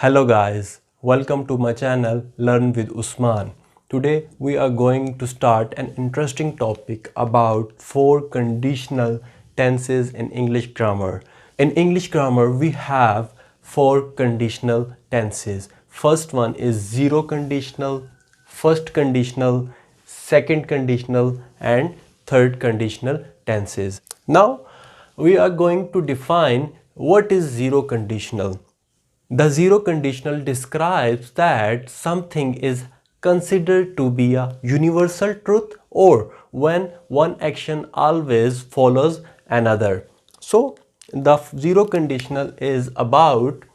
Hello guys, welcome to my channel Learn with Usman. Today we are going to start an interesting topic about four conditional tenses in English grammar. In English grammar we have four conditional tenses. First one is zero conditional, first conditional, second conditional and third conditional tenses. Now we are going to define what is zero conditional. The zero conditional describes that something is considered to be a universal truth or when one action always follows another. So the zero conditional is about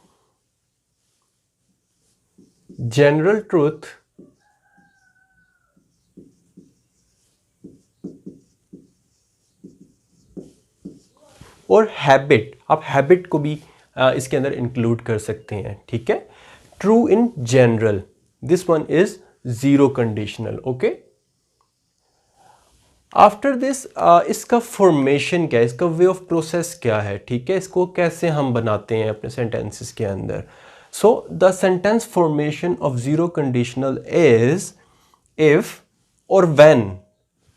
general truth और habit. आप habit को भी इसके अंदर include कर सकते हैं. ठीक है. True in general. This one is zero conditional. Okay. After this इसका फॉर्मेशन क्या है, इसका वे ऑफ प्रोसेस क्या है. ठीक है. इसको कैसे हम बनाते हैं अपने सेंटेंसेस के अंदर. So the sentence formation of zero conditional is if और when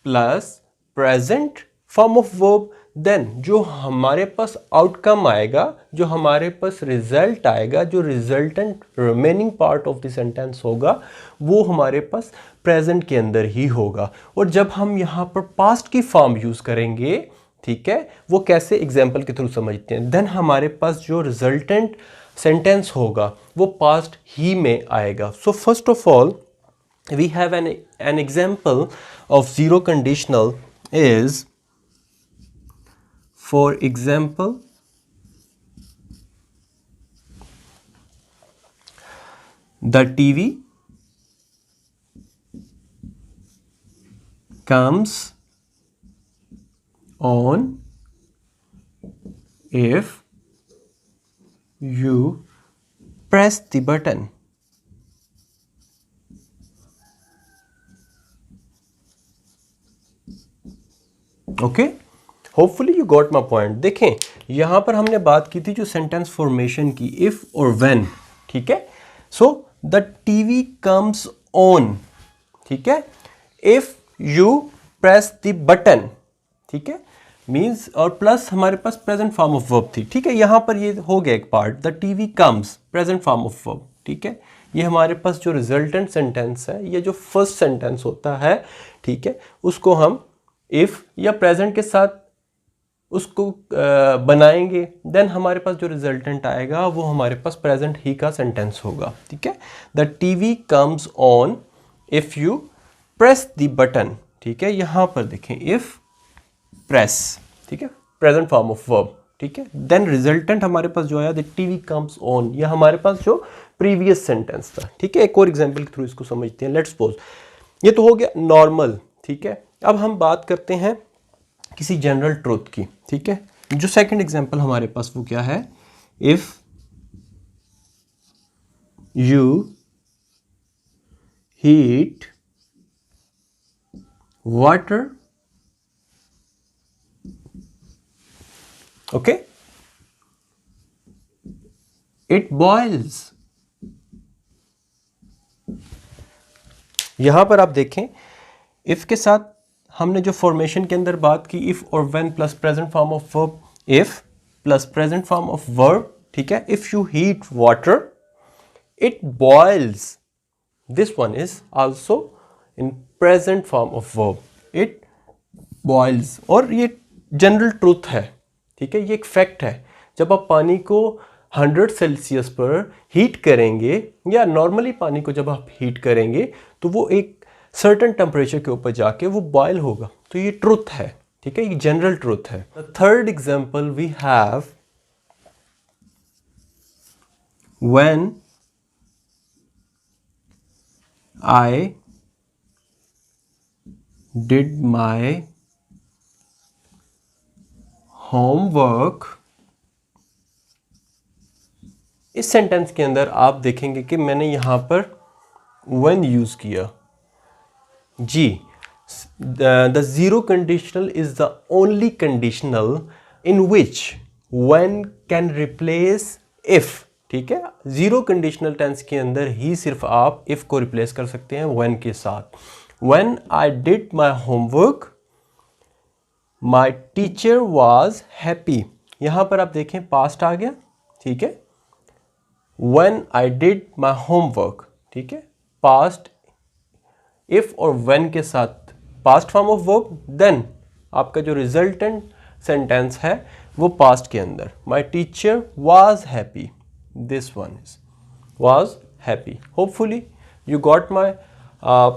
plus present form of verb, then जो हमारे पास आउटकम आएगा, जो हमारे पास रिजल्ट आएगा, जो resultant remaining part of the sentence होगा, वो हमारे पास प्रेजेंट के अंदर ही होगा. और जब हम यहाँ पर पास्ट की फॉर्म यूज करेंगे, ठीक है, वो कैसे एग्जाम्पल के थ्रू समझते हैं, देन हमारे पास जो रिजल्टेंट सेंटेंस होगा वो पास्ट ही में आएगा. So first of all we have an example of zero conditional is, for example, the TV comes on if you press the button. Okay? Hopefully you got my point. देखें यहां पर हमने बात की थी जो सेंटेंस फॉर्मेशन की, if और व्हेन. ठीक है. So the TV comes on. ठीक है. If you press the button. ठीक है. मीन्स और प्लस हमारे पास प्रेजेंट फॉर्म ऑफ वर्ब थी. ठीक है. यहां पर ये हो गया एक part, the TV comes present form of verb. ठीक है. ये हमारे पास जो रिजल्टेंट सेंटेंस है, ये जो फर्स्ट सेंटेंस होता है, ठीक है, उसको हम इफ या प्रेजेंट के साथ उसको बनाएंगे, देन हमारे पास जो रिजल्टेंट आएगा वो हमारे पास प्रेजेंट ही का सेंटेंस होगा. ठीक है. The TV comes on if you press the button. ठीक है. यहां पर देखें इफ प्रेस. ठीक है. Present form of verb. ठीक है. देन रिजल्टेंट हमारे पास जो आया द टीवी कम्स ऑन, ये हमारे पास जो प्रीवियस सेंटेंस था. ठीक है. एक और एग्जाम्पल के थ्रू इसको समझते हैं. लेट्स सपोज ये तो हो गया नॉर्मल. ठीक है. अब हम बात करते हैं किसी जनरल ट्रूथ की. ठीक है. जो सेकंड एग्जांपल हमारे पास वो क्या है, if you heat water. Okay. It boils. यहां पर आप देखें इफ के साथ हमने जो फॉर्मेशन के अंदर बात की, इफ और when plus present form of verb, if plus present form of verb. ठीक है. If you heat water it boils. This one is also in present form of verb, it boils. और ये general truth है. ठीक है. ये एक fact है. जब आप पानी को 100 सेल्सियस पर हीट करेंगे या नॉर्मली पानी को जब आप हीट करेंगे तो वो एक सर्टन टेम्परेचर के ऊपर जाके वो बॉयल होगा. तो ये ट्रुथ है. ठीक है. ये जनरल ट्रुथ है. The third example we have when I did my homework. इस सेंटेंस के अंदर आप देखेंगे कि मैंने यहां पर व्हेन यूज किया. जी, the zero conditional is the only conditional in which when can replace if. ठीक है, जीरो कंडीशनल टेंस के अंदर ही सिर्फ आप इफ को रिप्लेस कर सकते हैं व्हेन के साथ। When I did my homework my teacher was happy. यहां पर आप देखें पास्ट आ गया, ठीक है। When I did my homework, ठीक है, पास्ट इफ और व्हेन के साथ past form of verb, then आपका जो रिजल्टेंट सेंटेंस है वो पास्ट के अंदर my teacher was happy, this one is was happy. Hopefully you got my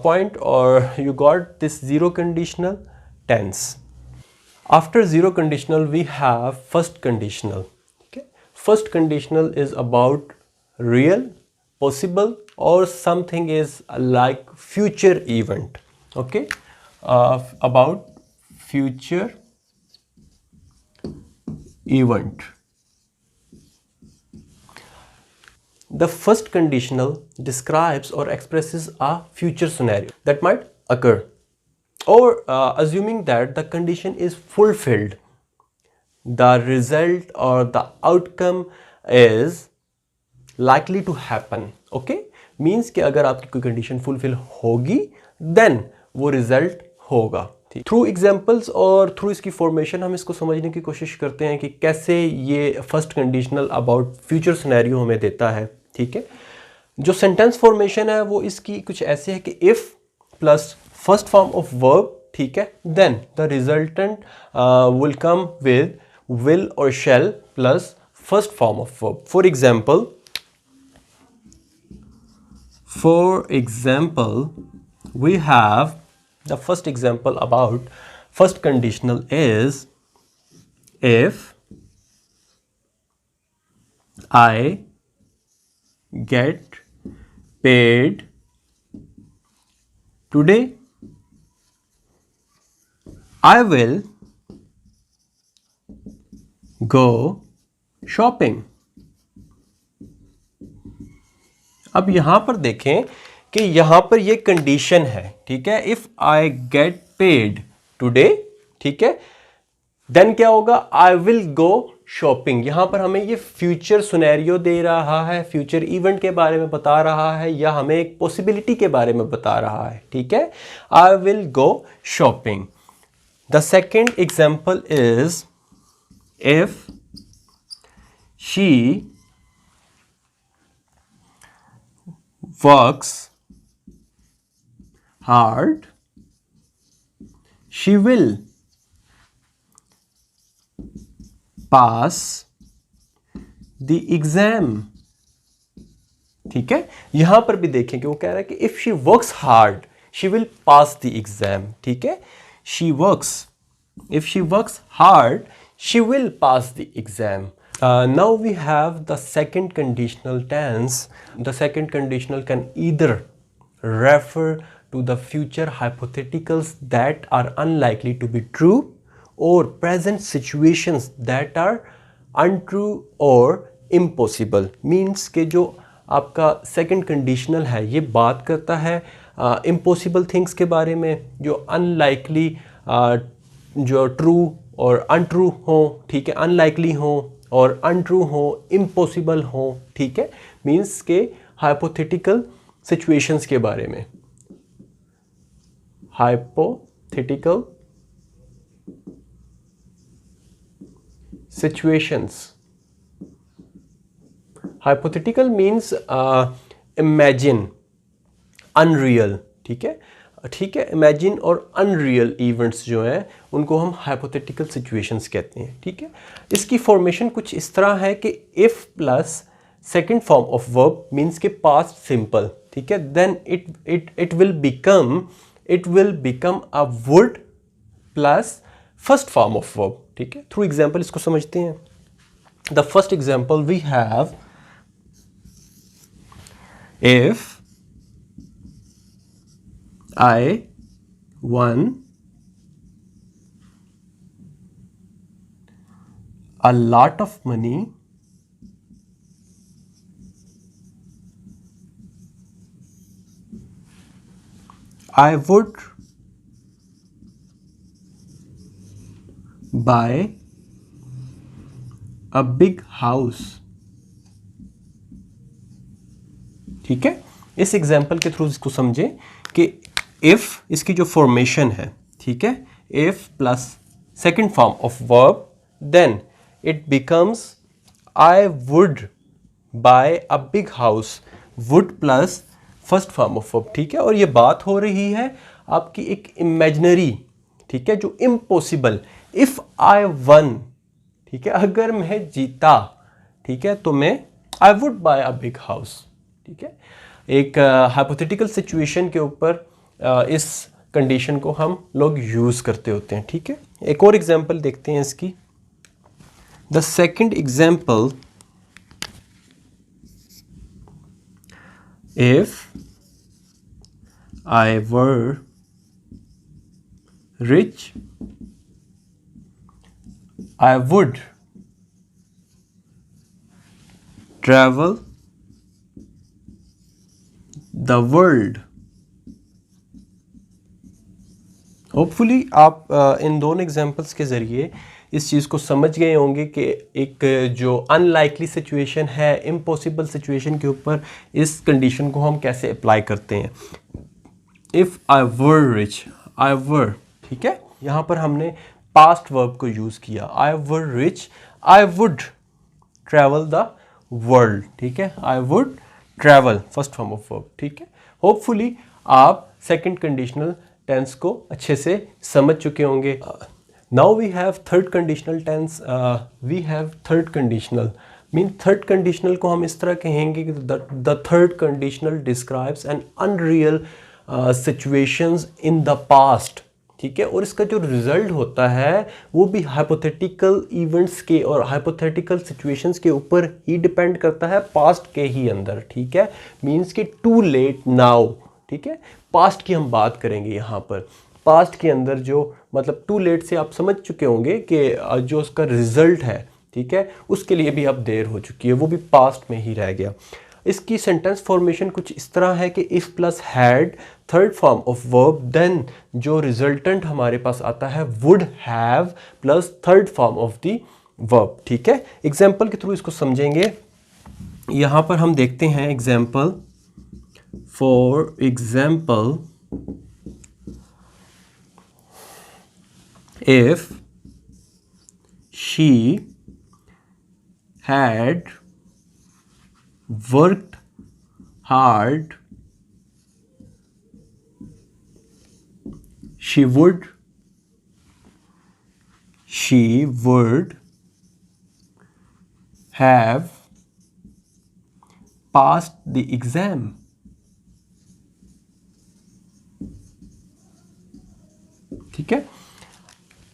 point, or you got this zero conditional tense. After zero conditional we have first conditional. Okay, first conditional is about real, possible, or something is like future event. Okay, about future event. The first conditional describes or expresses a future scenario that might occur, or assuming that the condition is fulfilled, the result or the outcome is likely to happen. Okay, means कि अगर आपकी कोई condition fulfill होगी then वो result होगा। Through examples और through इसकी formation हम इसको समझने की कोशिश करते हैं कि कैसे ये first conditional about future scenario हमें देता है। ठीक है, जो सेंटेंस फॉर्मेशन है वो इसकी कुछ ऐसे है कि if plus first form of verb, ठीक है, then the resultant will come with will और shall plus first form of verb. For example we have the first example about first conditional is if I get paid today, I will go shopping. अब यहां पर देखें कि यहां पर ये condition है, ठीक है, if I get paid today, ठीक है, देन क्या होगा, आई विल गो शॉपिंग। यहां पर हमें ये फ्यूचर सिनेरियो दे रहा है, फ्यूचर इवेंट के बारे में बता रहा है, या हमें एक पॉसिबिलिटी के बारे में बता रहा है। ठीक है, I will go shopping. The second example is if she works hard, she will pass the exam। ठीक है, यहां पर भी देखें कि वो कह रहा है कि if she works hard she will pass the exam. ठीक है, she works, if she works hard she will pass the exam. Now we have the second conditional tense. The second conditional can either refer to the future hypotheticals that are unlikely to be true, or present situations that are untrue or impossible. Means कि जो आपका second conditional है ये बात करता है impossible things के बारे में, जो unlikely जो true और untrue हो, ठीक है, unlikely हो और untrue हो, impossible हो। ठीक है, means के hypothetical situations के बारे में, hypothetical situations। hypothetical means imagine, unreal। ठीक है, ठीक है, imagine और unreal events जो हैं उनको हम hypothetical situations कहते हैं। ठीक है, इसकी फॉर्मेशन कुछ इस तरह है कि if plus second form of verb means के पास्ट सिंपल, ठीक है, then it will become a would plus first form of verb. ठीक है, थ्रू एग्जाम्पल इसको समझते हैं। The first example we have if I won a lot of money, I would buy a big house ठीक है, इस example के through इसको समझें कि इफ इसकी जो फॉर्मेशन है, ठीक है, if plus second form of verb then it becomes I would buy a big house, would plus first form of verb, ठीक है। और ये बात हो रही है आपकी एक इमेजिनरी, ठीक है, जो इम्पॉसिबल, इफ आई वन, ठीक है, अगर मैं जीता, ठीक है, तो मैं आई would buy a big house, ठीक है। एक हाइपोथेटिकल सिचुएशन के ऊपर इस कंडीशन को हम लोग यूज करते होते हैं, ठीक है। एक और एग्जांपल देखते हैं इसकी। The second example, if I were rich I would travel the world. Hopefully आप इन दोनों एग्जांपल्स के ज़रिए इस चीज़ को समझ गए होंगे कि एक जो अनलाइकली सिचुएशन है, इम्पॉसिबल सिचुएशन के ऊपर इस कंडीशन को हम कैसे अप्लाई करते हैं। इफ़ आई वर रिच, आई वर, ठीक है, यहाँ पर हमने पास्ट वर्ब को यूज़ किया, I were rich, I would travel the world, ठीक है, I would travel first form of verb, ठीक है। होपफुली आप सेकंड कंडीशनल टेंस को अच्छे से समझ चुके होंगे। Now we have third conditional tense, we have third conditional mean third conditional को हम इस तरह कहेंगे कि the third conditional describes an unreal situations in the past, ठीक है। और इसका जो रिजल्ट होता है वो भी हाइपोथेटिकल इवेंट्स के और हाइपोथेटिकल सिचुएशंस के ऊपर ही डिपेंड करता है, पास्ट के ही अंदर, ठीक है। मींस कि टू लेट नाउ, ठीक है, पास्ट की हम बात करेंगे यहाँ पर। पास्ट के अंदर जो मतलब टू लेट से आप समझ चुके होंगे कि जो उसका रिजल्ट है, ठीक है, उसके लिए भी अब देर हो चुकी है, वो भी पास्ट में ही रह गया। इसकी सेंटेंस फॉर्मेशन कुछ इस तरह है कि if plus had third form of verb then जो रिजल्टेंट हमारे पास आता है would have plus third form of the verb, ठीक है। एग्जाम्पल के थ्रू इसको समझेंगे। यहाँ पर हम देखते हैं example, for example if she had worked hard, she would have passed the exam. ठीक है,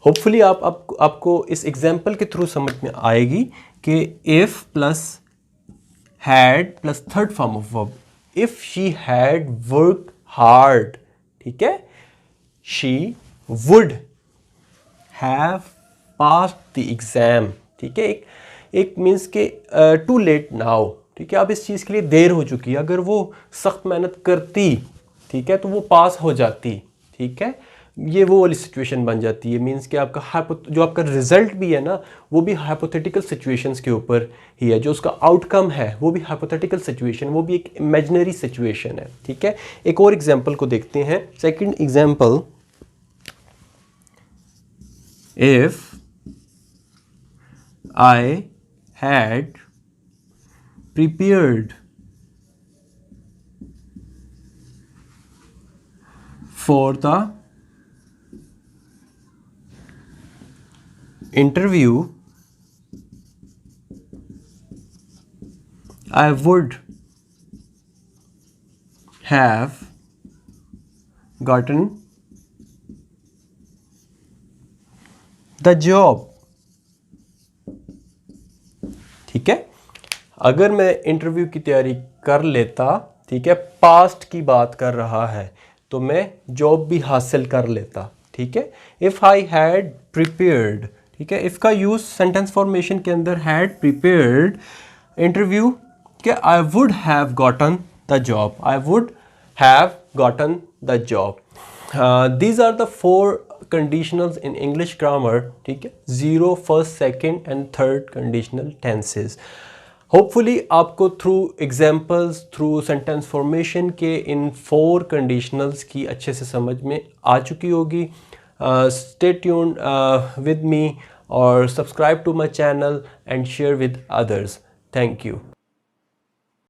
होपफुली आपको इस एग्जाम्पल के थ्रू समझ में आएगी कि if plus had plus third form of verb, if she had worked hard, ठीक है, she would have passed the exam, ठीक है। एक मीन्स के टू लेट नाउ, ठीक है, अब इस चीज़ के लिए देर हो चुकी है। अगर वो सख्त मेहनत करती, ठीक है, तो वो पास हो जाती, ठीक है। ये वो वाली सिचुएशन बन जाती है। मींस कि आपका जो आपका रिजल्ट भी है ना, वो भी हाइपोथेटिकल सिचुएशंस के ऊपर ही है। जो उसका आउटकम है वो भी हाइपोथेटिकल सिचुएशन, वो भी एक इमेजिनरी सिचुएशन है, ठीक है। एक और एग्जांपल को देखते हैं। Second example, if I had prepared for the interview, I would have gotten the job, ठीक है। अगर मैं इंटरव्यू की तैयारी कर लेता, ठीक है, पास्ट की बात कर रहा है, तो मैं जॉब भी हासिल कर लेता, ठीक है। इफ आई हैड प्रिपेयर्ड, ठीक है, इफ का यूज सेंटेंस फॉर्मेशन के अंदर हैड प्रिपेयर्ड इंटरव्यू के I would have gotten the job, I would have gotten the job. These are the four conditionals in English grammar, ठीक है, 0, 1st, 2nd and 3rd conditional tenses. Hopefully आपको through examples, through sentence formation के इन 4 conditionals की अच्छे से समझ में आ चुकी होगी. स्टे ट्यून्ड विद मी और subscribe to my channel and share with others. Thank you.